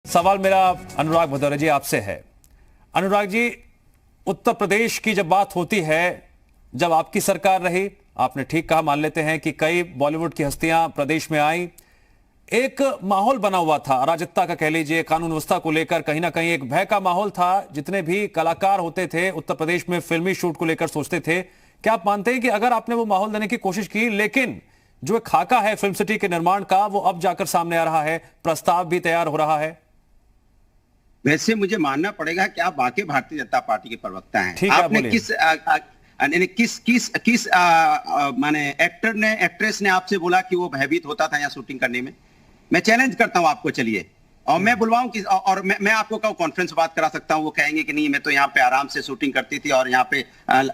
सवाल मेरा अनुराग भदौरिया जी आपसे है। अनुराग जी, उत्तर प्रदेश की जब बात होती है, जब आपकी सरकार रही, आपने ठीक कहा, मान लेते हैं कि कई बॉलीवुड की हस्तियां प्रदेश में आई, एक माहौल बना हुआ था अराजकता का, कह लीजिए कानून व्यवस्था को लेकर कहीं ना कहीं एक भय का माहौल था। जितने भी कलाकार होते थे उत्तर प्रदेश में फिल्मी शूट को लेकर सोचते थे। क्या आप मानते हैं कि अगर आपने वो माहौल देने की कोशिश की, लेकिन जो एक खाका है फिल्म सिटी के निर्माण का, वो अब जाकर सामने आ रहा है, प्रस्ताव भी तैयार हो रहा है? वैसे मुझे मानना पड़ेगा कि आप वाकई भारतीय जनता पार्टी के प्रवक्ता हैं। ठीक है, आपने किस माने एक्टर ने, एक्ट्रेस ने आपसे बोला कि वो भयभीत होता था यहाँ शूटिंग करने में? मैं चैलेंज करता हूं आपको, चलिए, और मैं बुलवाऊं कि, और मैं आपको कॉन्फ्रेंस बात करा सकता हूं, वो कहेंगे कि नहीं मैं तो यहाँ पे आराम से शूटिंग करती थी और यहाँ पे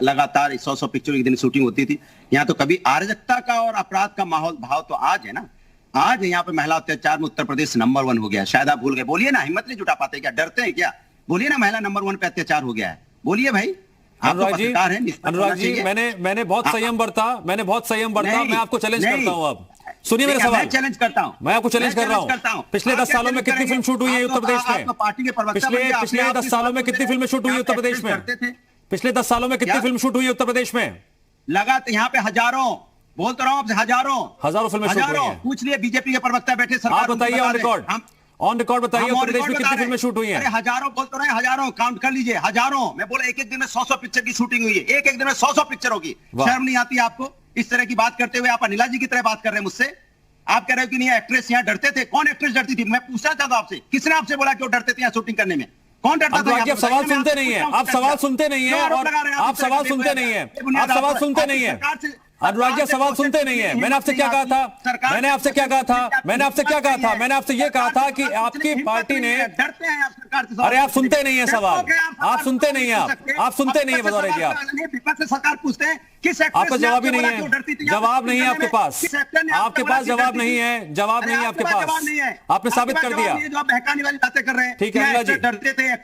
लगातार 100 पिक्चर एक दिन शूटिंग होती थी। यहाँ तो कभी अराजकता का और अपराध का माहौल भाव तो आज है ना। आज यहाँ पे महिला अत्याचार में उत्तर प्रदेश नंबर 1 हो गया। शायद आप भूल गए। बोलिए ना, हिम्मत नहीं जुटा पाते क्या? डरते हैं क्या? बोलिए ना, महिला नंबर 1 पे अत्याचार हो गया है। बोलिए भाई। अनुराग जी, मैंने बहुत संयम बरता, मैं आपको चैलेंज करता हूं। अब सुनिए मेरा सवाल। चैलेंज करता हूं, मैं आपको चैलेंज कर रहा हूं। पिछले 10 सालों में कितनी फिल्म शूट हुई है उत्तर प्रदेश में? पिछले 10 सालों में कितनी फिल्म शूट हुई है उत्तर प्रदेश में? पिछले 10 सालों में कितनी फिल्म शूट हुई है उत्तर प्रदेश में? लगातार यहाँ पे हजारों, बोलता रहा हूं आपसे, हजारों फिल्में शूट हुई हैं। पूछ लिए बीजेपी के प्रवक्ता बैठे सरकार। आप बताइए ऑन रिकॉर्ड बताइए उत्तर प्रदेश में कितनी फिल्में शूट हुई हैं? हजारों बोलते रहे, हजारों काउंट कर लीजिए, हजारों। मैं बोला एक दिन में 100 पिक्चर की शूटिंग हुई है। एक दिन में 100 पिक्चर होगी। शर्म नहीं आती आपको इस तरह की बात करते हुए? आप अनिला जी की तरह बात कर रहे हैं मुझसे। आप कह रहे हो कि नहीं एक्ट्रेस यहाँ डरते थे। कौन एक्ट्रेस डरती थी? मैं पूछना चाहता हूं आपसे, किसने आपसे बोला कि वो डरते थे यहाँ शूटिंग करने में? कौन डरता था? आप सवाल सुनते नहीं है, आप सवाल सुनते नहीं है, आप सवाल सुनते नहीं है, आप सवाल सुनते नहीं है। अनुराग जी, सवाल सुनते नहीं है। मैंने आपसे क्या कहा था? मैंने आपसे क्या कहा था? मैंने आपसे ये कहा था कि आपकी पार्टी ने, अरे आप सुनते नहीं है सवाल, आप सुनते नहीं है, आप सुनते नहीं है भदौरिया जी। आप सरकार पूछते हैं किस आपका जवाब ही नहीं है, जवाब नहीं है आपके पास, आपके पास जवाब नहीं है, जवाब नहीं है आपके पास। आपने साबित कर दिया। जो आप बहकाने वाली बातें कर रहे हैं। ठीक है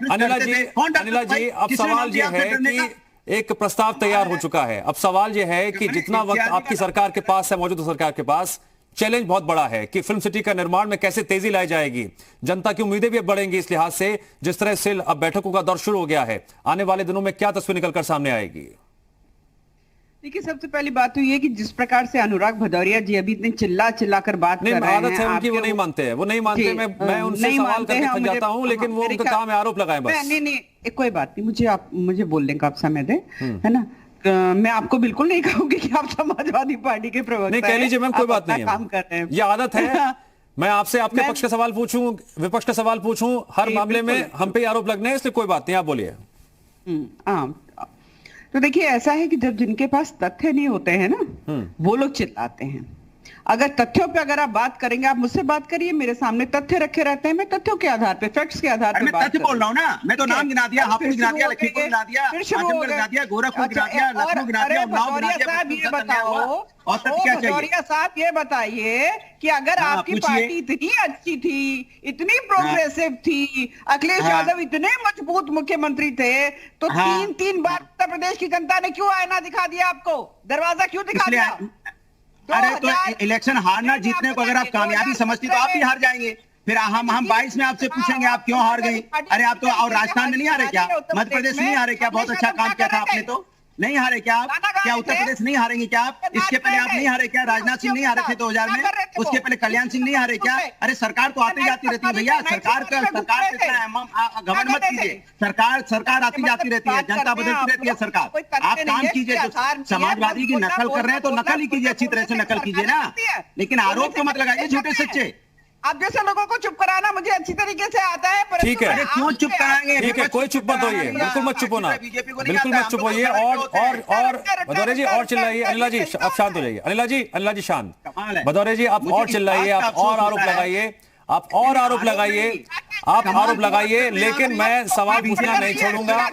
अनिला जी, अब सवाल ये है कि एक प्रस्ताव तैयार हो चुका है। अब सवाल यह है कि जितना वक्त आपकी सरकार के पास है, मौजूदा सरकार के पास, चैलेंज बहुत बड़ा है कि फिल्म सिटी का निर्माण में कैसे तेजी लाई जाएगी। जनता की उम्मीदें भी अब बढ़ेंगी इस लिहाज से, जिस तरह से अब बैठकों का दौर शुरू हो गया है। आने वाले दिनों में क्या तस्वीर निकलकर सामने आएगी? देखिए, सबसे पहली बात तो ये कि जिस प्रकार से अनुराग भदौरिया जी अभी इतने चिल्ला कर बात कर रहे हैं, आदत है उनकी, वो नहीं मानते हैं, मैं उनसे सवाल करके थक जाता हूं, लेकिन वो उनका काम है आरोप लगाएं बस। नहीं, कोई बात नहीं, मुझे बोलने का आप समय दें, है ना। मैं आपको बिल्कुल नहीं कहूंगी कि आप समाजवादी पार्टी के प्रवक्ता नहीं, कह लीजिए मैम, कोई बात नहीं, काम कर रहे हैं, ये आदत है। मैं आपसे आपके पक्ष का सवाल पूछूं, विपक्ष का सवाल पूछूं, हर मामले में हम पे आरोप लगने हैं, इसलिए कोई बात नहीं, आप बोलिए। तो देखिए, ऐसा है कि जब जिनके पास तथ्य नहीं होते हैं ना, वो लोग चिल्लाते हैं। अगर तथ्यों पे अगर आप बात करेंगे, आप मुझसे बात करिए, मेरे सामने तथ्य रखे रहते हैं, मैं तथ्यों के आधार पे, फैक्ट्स के आधार पे बात बोल रहा हूं ना। मैं तो नाम गिना दिया, हापुड़ गिना दिया, लखीमपुर गिना दिया, आजमगढ़ गिना दिया, गोरखपुर गिना दिया, लखनऊ गिना दिया, उन्नाव गिना दिया। साहब ये बताओ, भदौरिया साहब ये बताइए कि अगर आपकी पार्टी इतनी अच्छी थी, इतनी प्रोग्रेसिव थी, अखिलेश यादव इतने मजबूत मुख्यमंत्री थे, तो 3 बार उत्तर प्रदेश की जनता ने क्यों आईना दिखा दिया आपको? दरवाजा क्यों दिखा दिया? अरे तो इलेक्शन हारना जीतने को अगर आप कामयाबी समझती तो आप भी हार जाएंगे। फिर हम 22 में आपसे पूछेंगे आप क्यों हार गई। अरे आप तो, और राजस्थान में नहीं हारे क्या? मध्य प्रदेश में नहीं हारे क्या? बहुत अच्छा काम किया था आपने, तो नहीं हारे क्या आप? क्या उत्तर प्रदेश नहीं हारेंगे क्या आप? इसके पहले आप नहीं हारे क्या? राजनाथ सिंह नहीं हारे थे 2000 में? उसके पहले कल्याण सिंह नहीं हारे क्या? अरे सरकार तो आती जाती रहती है भैया। सरकार घमंड मत कीजिए। सरकार आती जाती रहती है, जनता बदलती रहती है। सरकार, आप काम कीजिए। जो समाजवादी की नकल कर रहे हैं तो नकल ही कीजिए, अच्छी तरह से नकल कीजिए ना, लेकिन आरोप तो मत लगाइए झूठे सच्चे। आप जैसे लोगों को चुप कराना मुझे अच्छी तरीके से आता है। ठीक है, क्यों चुप कराएंगे? ठीक है, कोई चुप मत होइए, बिल्कुल मत चुप होना, बिल्कुल मत चुप होइए। और भदौरिया जी और चिल्लाइए। अनिला जी आप शांत हो जाइए। अनिला जी शांत। भदौरिया जी आप और चिल्लाइए, आप और आरोप लगाइए, आप आरोप लगाइए, लेकिन मैं सवाल पूछना नहीं छोड़ूंगा।